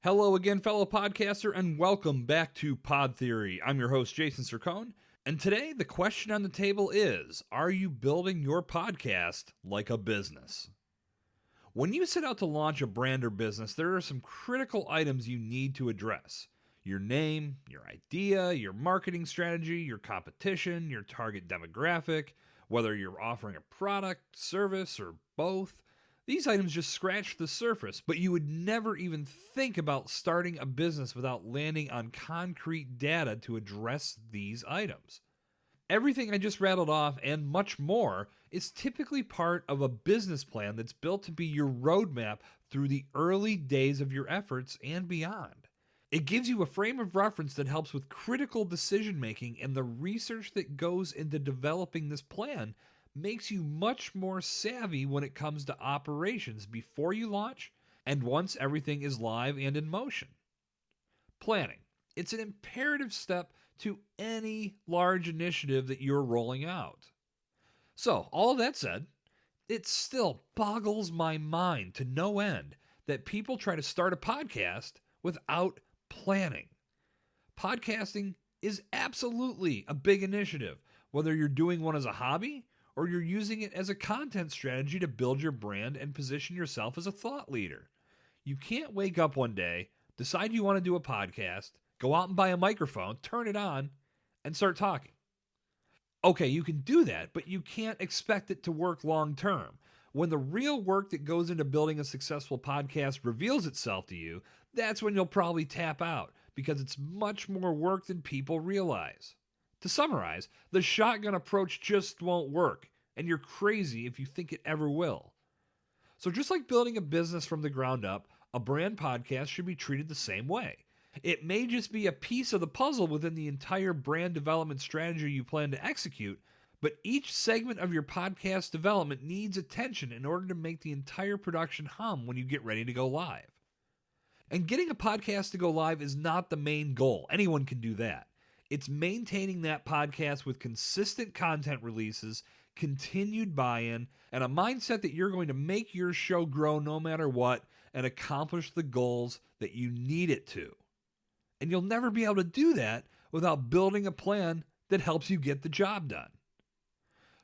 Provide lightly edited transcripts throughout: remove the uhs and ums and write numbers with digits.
Hello again, fellow podcaster, and welcome back to Pod Theory. I'm your host, Jason Cercone, and today the question on the table is, are you building your podcast like a business? When you set out to launch a brand or business, there are some critical items you need to address. Your name, your idea, your marketing strategy, your competition, your target demographic, whether you're offering a product, service, or both. These items just scratch the surface, but you would never even think about starting a business without landing on concrete data to address these items. Everything I just rattled off and much more is typically part of a business plan that's built to be your roadmap through the early days of your efforts and beyond. It gives you a frame of reference that helps with critical decision making, and the research that goes into developing this plan makes you much more savvy when it comes to operations before you launch and once everything is live and in motion. Planning. It's an imperative step to any large initiative that you're rolling out. So, all of that said, it still boggles my mind to no end that people try to start a podcast without planning. Podcasting is absolutely a big initiative, whether you're doing one as a hobby or you're using it as a content strategy to build your brand and position yourself as a thought leader. You can't wake up one day, decide you want to do a podcast, go out and buy a microphone, turn it on, and start talking. Okay, you can do that, but you can't expect it to work long term. When the real work that goes into building a successful podcast reveals itself to you, that's when you'll probably tap out, because it's much more work than people realize. To summarize, the shotgun approach just won't work, and you're crazy if you think it ever will. So just like building a business from the ground up, a brand podcast should be treated the same way. It may just be a piece of the puzzle within the entire brand development strategy you plan to execute, but each segment of your podcast development needs attention in order to make the entire production hum when you get ready to go live. And getting a podcast to go live is not the main goal. Anyone can do that. It's maintaining that podcast with consistent content releases, continued buy-in, and a mindset that you're going to make your show grow no matter what and accomplish the goals that you need it to. And you'll never be able to do that without building a plan that helps you get the job done.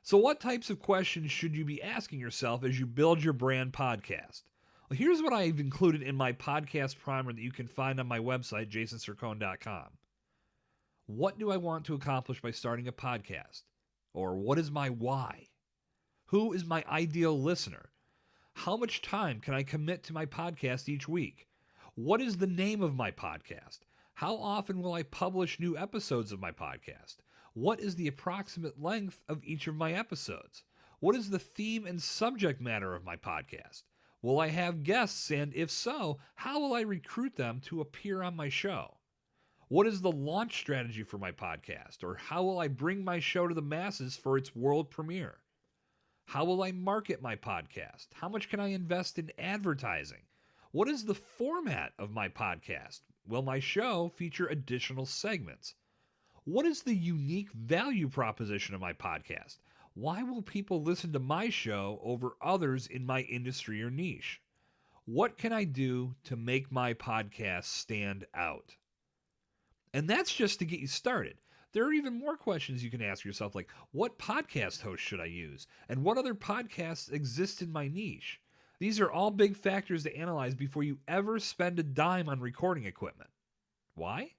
So what types of questions should you be asking yourself as you build your brand podcast? Well, here's what I've included in my podcast primer that you can find on my website, jasoncercone.com. What do I want to accomplish by starting a podcast? Or what is my why? Who is my ideal listener? How much time can I commit to my podcast each week? What is the name of my podcast? How often will I publish new episodes of my podcast? What is the approximate length of each of my episodes? What is the theme and subject matter of my podcast? Will I have guests, and if so, how will I recruit them to appear on my show? What is the launch strategy for my podcast? Or how will I bring my show to the masses for its world premiere? How will I market my podcast? How much can I invest in advertising? What is the format of my podcast? Will my show feature additional segments? What is the unique value proposition of my podcast? Why will people listen to my show over others in my industry or niche? What can I do to make my podcast stand out? And that's just to get you started. There are even more questions you can ask yourself, like, what podcast host should I use? And what other podcasts exist in my niche? These are all big factors to analyze before you ever spend a dime on recording equipment. Why?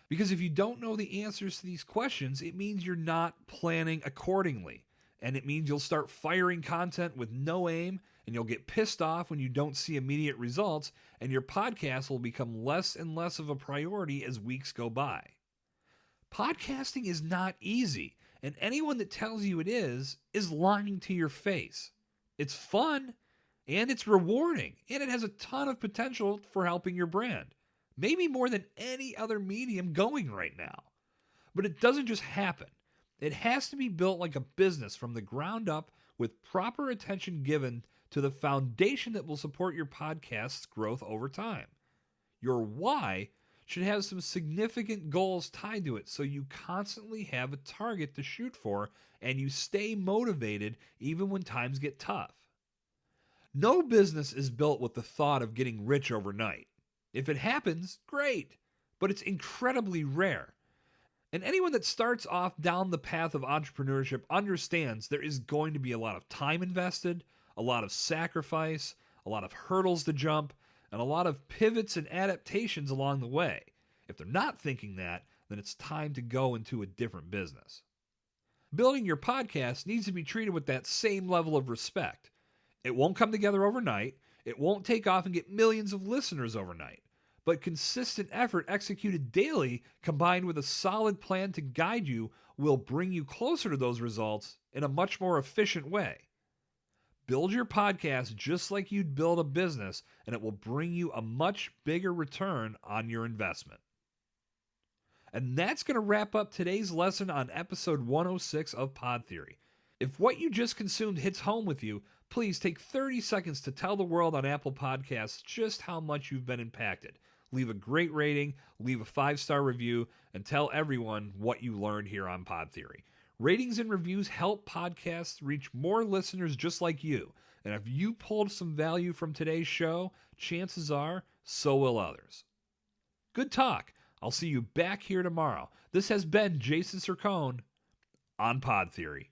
Because if you don't know the answers to these questions, it means you're not planning accordingly. And it means you'll start firing content with no aim, and you'll get pissed off when you don't see immediate results, and your podcast will become less and less of a priority as weeks go by. Podcasting is not easy, and anyone that tells you it is lying to your face. It's fun, and it's rewarding, and it has a ton of potential for helping your brand. Maybe more than any other medium going right now. But it doesn't just happen. It has to be built like a business from the ground up with proper attention given to the foundation that will support your podcast's growth over time. Your why should have some significant goals tied to it so you constantly have a target to shoot for and you stay motivated even when times get tough. No business is built with the thought of getting rich overnight. If it happens, great, but it's incredibly rare. And anyone that starts off down the path of entrepreneurship understands there is going to be a lot of time invested, a lot of sacrifice, a lot of hurdles to jump, and a lot of pivots and adaptations along the way. If they're not thinking that, then it's time to go into a different business. Building your podcast needs to be treated with that same level of respect. It won't come together overnight. It won't take off and get millions of listeners overnight. But consistent effort executed daily, combined with a solid plan to guide you, will bring you closer to those results in a much more efficient way. Build your podcast just like you'd build a business, and it will bring you a much bigger return on your investment. And that's going to wrap up today's lesson on episode 106 of Pod Theory. If what you just consumed hits home with you, please take 30 seconds to tell the world on Apple Podcasts just how much you've been impacted. Leave a great rating, leave a 5-star review, and tell everyone what you learned here on Pod Theory. Ratings and reviews help podcasts reach more listeners just like you. And if you pulled some value from today's show, chances are so will others. Good talk. I'll see you back here tomorrow. This has been Jason Cercone on Pod Theory.